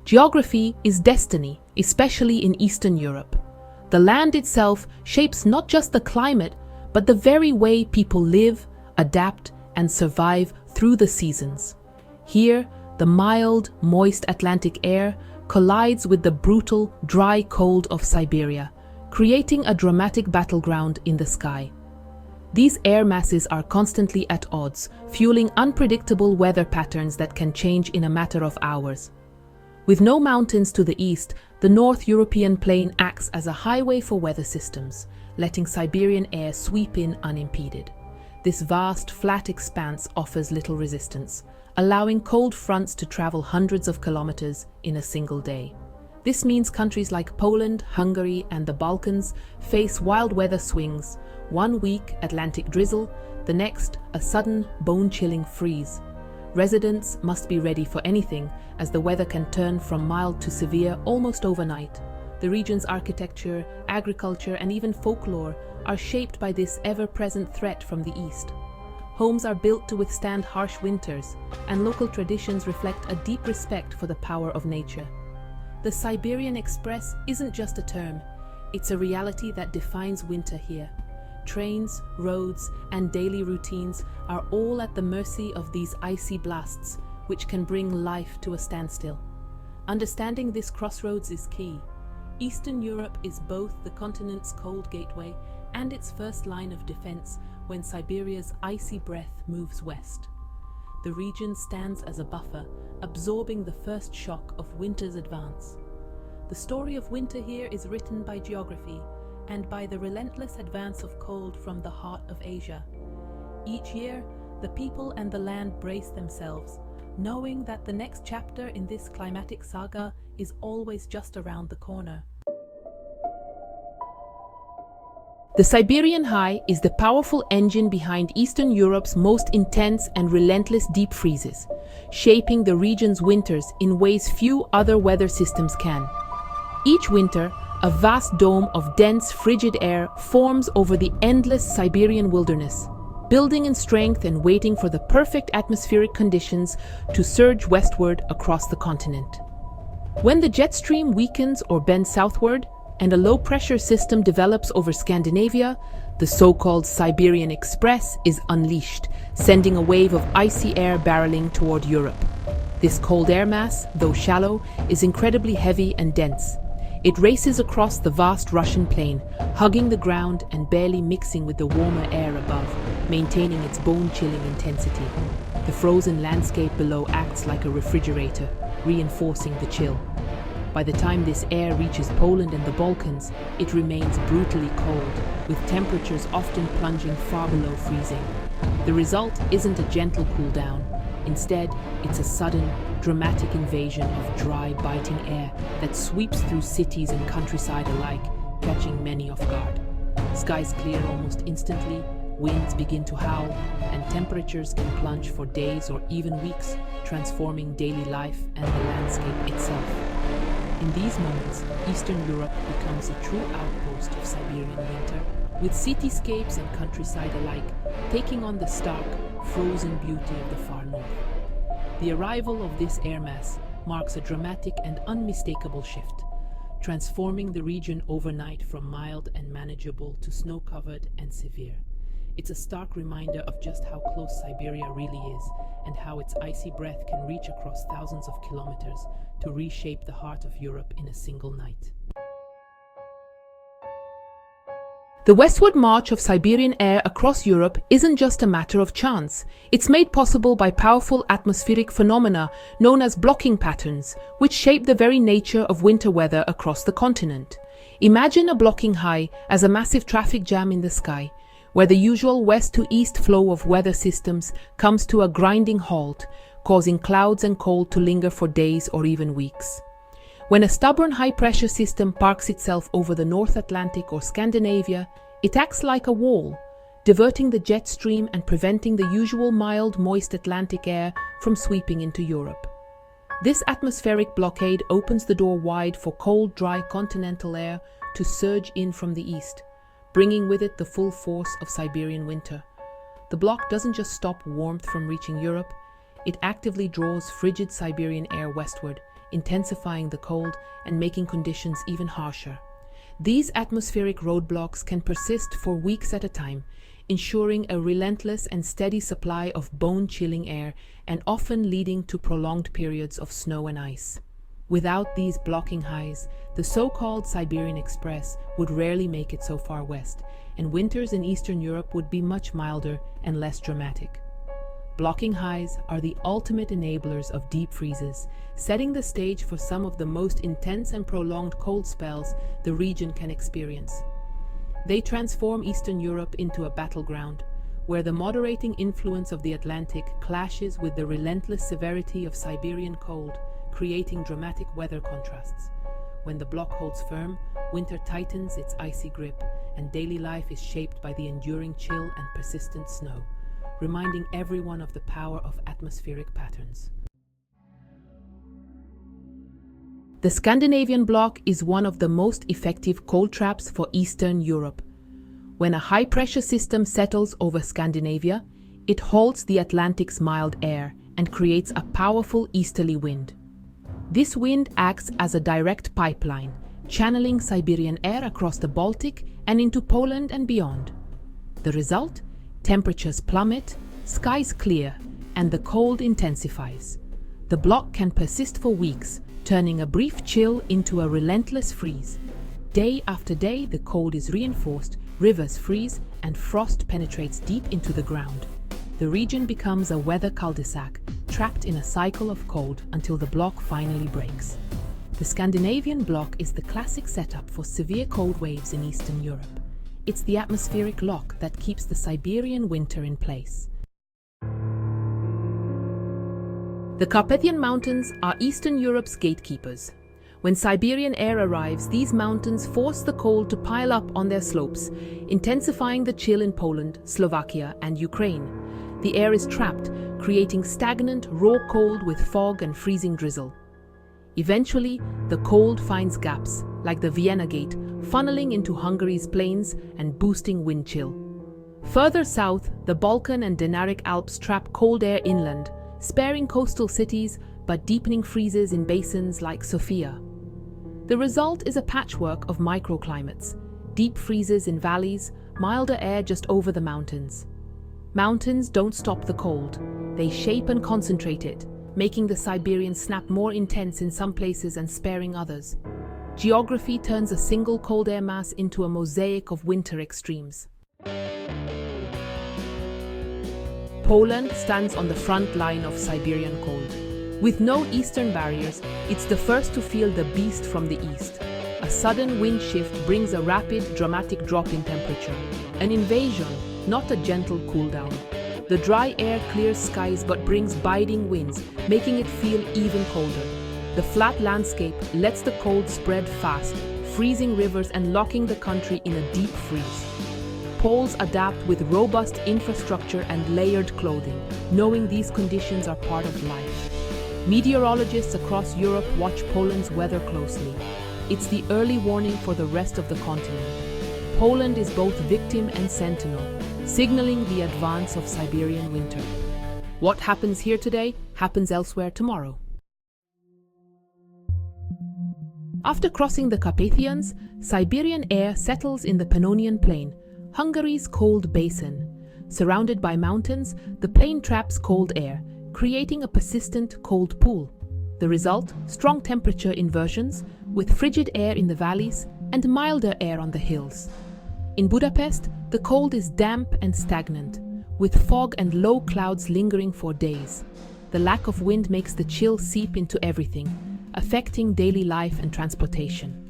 Geography is destiny, especially in Eastern Europe. The land itself shapes not just the climate, but the very way people live, adapt, and survive through the seasons. Here, the mild, moist Atlantic air collides with the brutal, dry cold of Siberia, creating a dramatic battleground in the sky. These air masses are constantly at odds, fueling unpredictable weather patterns that can change in a matter of hours. With no mountains to the east, the North European plain acts as a highway for weather systems, letting Siberian air sweep in unimpeded. This vast, flat expanse offers little resistance, allowing cold fronts to travel hundreds of kilometers in a single day. This means countries like Poland, Hungary, and the Balkans face wild weather swings. One week, Atlantic drizzle, the next, a sudden, bone-chilling freeze. Residents must be ready for anything, as the weather can turn from mild to severe almost overnight. The region's architecture, agriculture, and even folklore are shaped by this ever-present threat from the east. Homes are built to withstand harsh winters, and local traditions reflect a deep respect for the power of nature. The Siberian Express isn't just a term, it's a reality that defines winter here. Trains, roads, and daily routines are all at the mercy of these icy blasts, which can bring life to a standstill. Understanding this crossroads is key. Eastern Europe is both the continent's cold gateway and its first line of defense when Siberia's icy breath moves west. The region stands as a buffer, absorbing the first shock of winter's advance. The story of winter here is written by geography and by the relentless advance of cold from the heart of Asia. Each year, the people and the land brace themselves, knowing that the next chapter in this climatic saga is always just around the corner. The Siberian High is the powerful engine behind Eastern Europe's most intense and relentless deep freezes, shaping the region's winters in ways few other weather systems can. Each winter, a vast dome of dense, frigid air forms over the endless Siberian wilderness, building in strength and waiting for the perfect atmospheric conditions to surge westward across the continent. When the jet stream weakens or bends southward, and a low-pressure system develops over Scandinavia, the so-called Siberian Express is unleashed, sending a wave of icy air barreling toward Europe. This cold air mass, though shallow, is incredibly heavy and dense. It races across the vast Russian plain, hugging the ground and barely mixing with the warmer air above, maintaining its bone-chilling intensity. The frozen landscape below acts like a refrigerator, reinforcing the chill. By the time this air reaches Poland and the Balkans, it remains brutally cold, with temperatures often plunging far below freezing. The result isn't a gentle cool down. Instead, it's a sudden, dramatic invasion of dry, biting air that sweeps through cities and countryside alike, catching many off guard. Skies clear almost instantly, winds begin to howl, and temperatures can plunge for days or even weeks, transforming daily life and the landscape itself. In these moments, Eastern Europe becomes a true outpost of Siberian winter, with cityscapes and countryside alike taking on the stark, frozen beauty of the far north. The arrival of this air mass marks a dramatic and unmistakable shift, transforming the region overnight from mild and manageable to snow-covered and severe. It's a stark reminder of just how close Siberia really is, and how its icy breath can reach across thousands of kilometers to reshape the heart of Europe in a single night. The westward march of Siberian air across Europe isn't just a matter of chance. It's made possible by powerful atmospheric phenomena known as blocking patterns, which shape the very nature of winter weather across the continent. Imagine a blocking high as a massive traffic jam in the sky, where the usual west-to-east flow of weather systems comes to a grinding halt, causing clouds and cold to linger for days or even weeks. When a stubborn high-pressure system parks itself over the North Atlantic or Scandinavia, it acts like a wall, diverting the jet stream and preventing the usual mild, moist Atlantic air from sweeping into Europe. This atmospheric blockade opens the door wide for cold, dry continental air to surge in from the east, bringing with it the full force of Siberian winter. The block doesn't just stop warmth from reaching Europe, it actively draws frigid Siberian air westward, intensifying the cold and making conditions even harsher. These atmospheric roadblocks can persist for weeks at a time, ensuring a relentless and steady supply of bone-chilling air and often leading to prolonged periods of snow and ice. Without these blocking highs, the so-called Siberian Express would rarely make it so far west, and winters in Eastern Europe would be much milder and less dramatic. Blocking highs are the ultimate enablers of deep freezes, setting the stage for some of the most intense and prolonged cold spells the region can experience. They transform Eastern Europe into a battleground, where the moderating influence of the Atlantic clashes with the relentless severity of Siberian cold, creating dramatic weather contrasts. When the block holds firm, winter tightens its icy grip, and daily life is shaped by the enduring chill and persistent snow, reminding everyone of the power of atmospheric patterns. The Scandinavian bloc is one of the most effective cold traps for Eastern Europe. When a high-pressure system settles over Scandinavia, it holds the Atlantic's mild air and creates a powerful easterly wind. This wind acts as a direct pipeline, channeling Siberian air across the Baltic and into Poland and beyond. The result? Temperatures plummet, skies clear, and the cold intensifies. The bloc can persist for weeks, turning a brief chill into a relentless freeze. Day after day, the cold is reinforced, rivers freeze, and frost penetrates deep into the ground. The region becomes a weather cul-de-sac, trapped in a cycle of cold until the bloc finally breaks. The Scandinavian bloc is the classic setup for severe cold waves in Eastern Europe. It's the atmospheric lock that keeps the Siberian winter in place. The Carpathian Mountains are Eastern Europe's gatekeepers. When Siberian air arrives, these mountains force the cold to pile up on their slopes, intensifying the chill in Poland, Slovakia, and Ukraine. The air is trapped, creating stagnant, raw cold with fog and freezing drizzle. Eventually, the cold finds gaps, like the Vienna Gate, funneling into Hungary's plains and boosting wind chill. Further south, the Balkan and Dinaric Alps trap cold air inland, sparing coastal cities but deepening freezes in basins like Sofia. The result is a patchwork of microclimates, deep freezes in valleys, milder air just over the mountains. Mountains don't stop the cold, they shape and concentrate it, making the Siberian snap more intense in some places and sparing others. Geography turns a single cold air mass into a mosaic of winter extremes. Poland stands on the front line of Siberian cold. With no eastern barriers, it's the first to feel the beast from the east. A sudden wind shift brings a rapid, dramatic drop in temperature. An invasion, not a gentle cool down. The dry air clears skies but brings biting winds, making it feel even colder. The flat landscape lets the cold spread fast, freezing rivers and locking the country in a deep freeze. Poles adapt with robust infrastructure and layered clothing, knowing these conditions are part of life. Meteorologists across Europe watch Poland's weather closely. It's the early warning for the rest of the continent. Poland is both victim and sentinel, signaling the advance of Siberian winter. What happens here today happens elsewhere tomorrow. After crossing the Carpathians, Siberian air settles in the Pannonian Plain, Hungary's cold basin. Surrounded by mountains, the plain traps cold air, creating a persistent cold pool. The result? Strong temperature inversions, with frigid air in the valleys and milder air on the hills. In Budapest, the cold is damp and stagnant, with fog and low clouds lingering for days. The lack of wind makes the chill seep into everything, affecting daily life and transportation.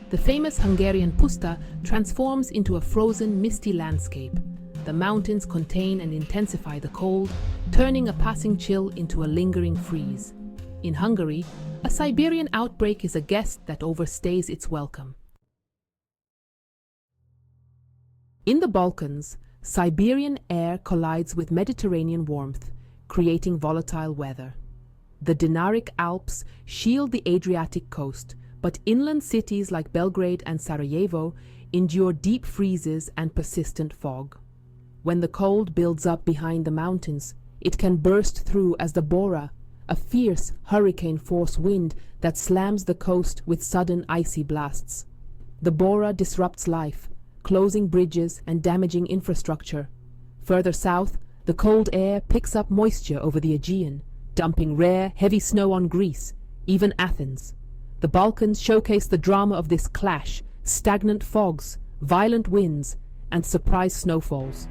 The famous Hungarian puszta transforms into a frozen, misty landscape. The mountains contain and intensify the cold, turning a passing chill into a lingering freeze. In Hungary, a Siberian outbreak is a guest that overstays its welcome. In the Balkans, Siberian air collides with Mediterranean warmth, creating volatile weather. The Dinaric Alps shield the Adriatic coast, but inland cities like Belgrade and Sarajevo endure deep freezes and persistent fog. When the cold builds up behind the mountains, it can burst through as the Bora, a fierce hurricane-force wind that slams the coast with sudden icy blasts. The Bora disrupts life, closing bridges and damaging infrastructure. Further south, the cold air picks up moisture over the Aegean, dumping rare, heavy snow on Greece, even Athens. The Balkans showcase the drama of this clash: stagnant fogs, violent winds, and surprise snowfalls.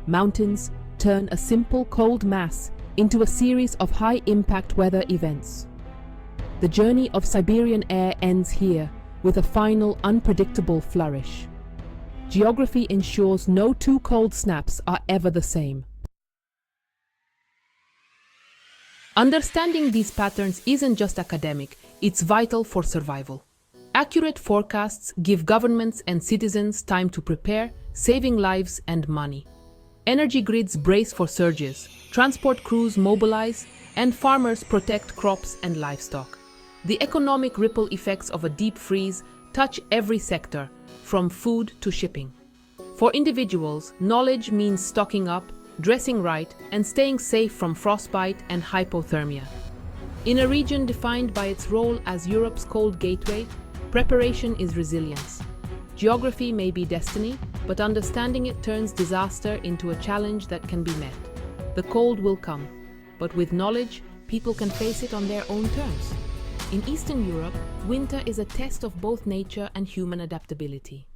Mountains turn a simple cold mass into a series of high-impact weather events. The journey of Siberian air ends here, with a final unpredictable flourish. Geography ensures no two cold snaps are ever the same. Understanding these patterns isn't just academic, it's vital for survival. Accurate forecasts give governments and citizens time to prepare, saving lives and money. Energy grids brace for surges, transport crews mobilize, and farmers protect crops and livestock. The economic ripple effects of a deep freeze touch every sector, from food to shipping. For individuals, knowledge means stocking up, dressing right, and staying safe from frostbite and hypothermia. In a region defined by its role as Europe's cold gateway, preparation is resilience. Geography may be destiny, but understanding it turns disaster into a challenge that can be met. The cold will come, but with knowledge, people can face it on their own terms. In Eastern Europe, winter is a test of both nature and human adaptability.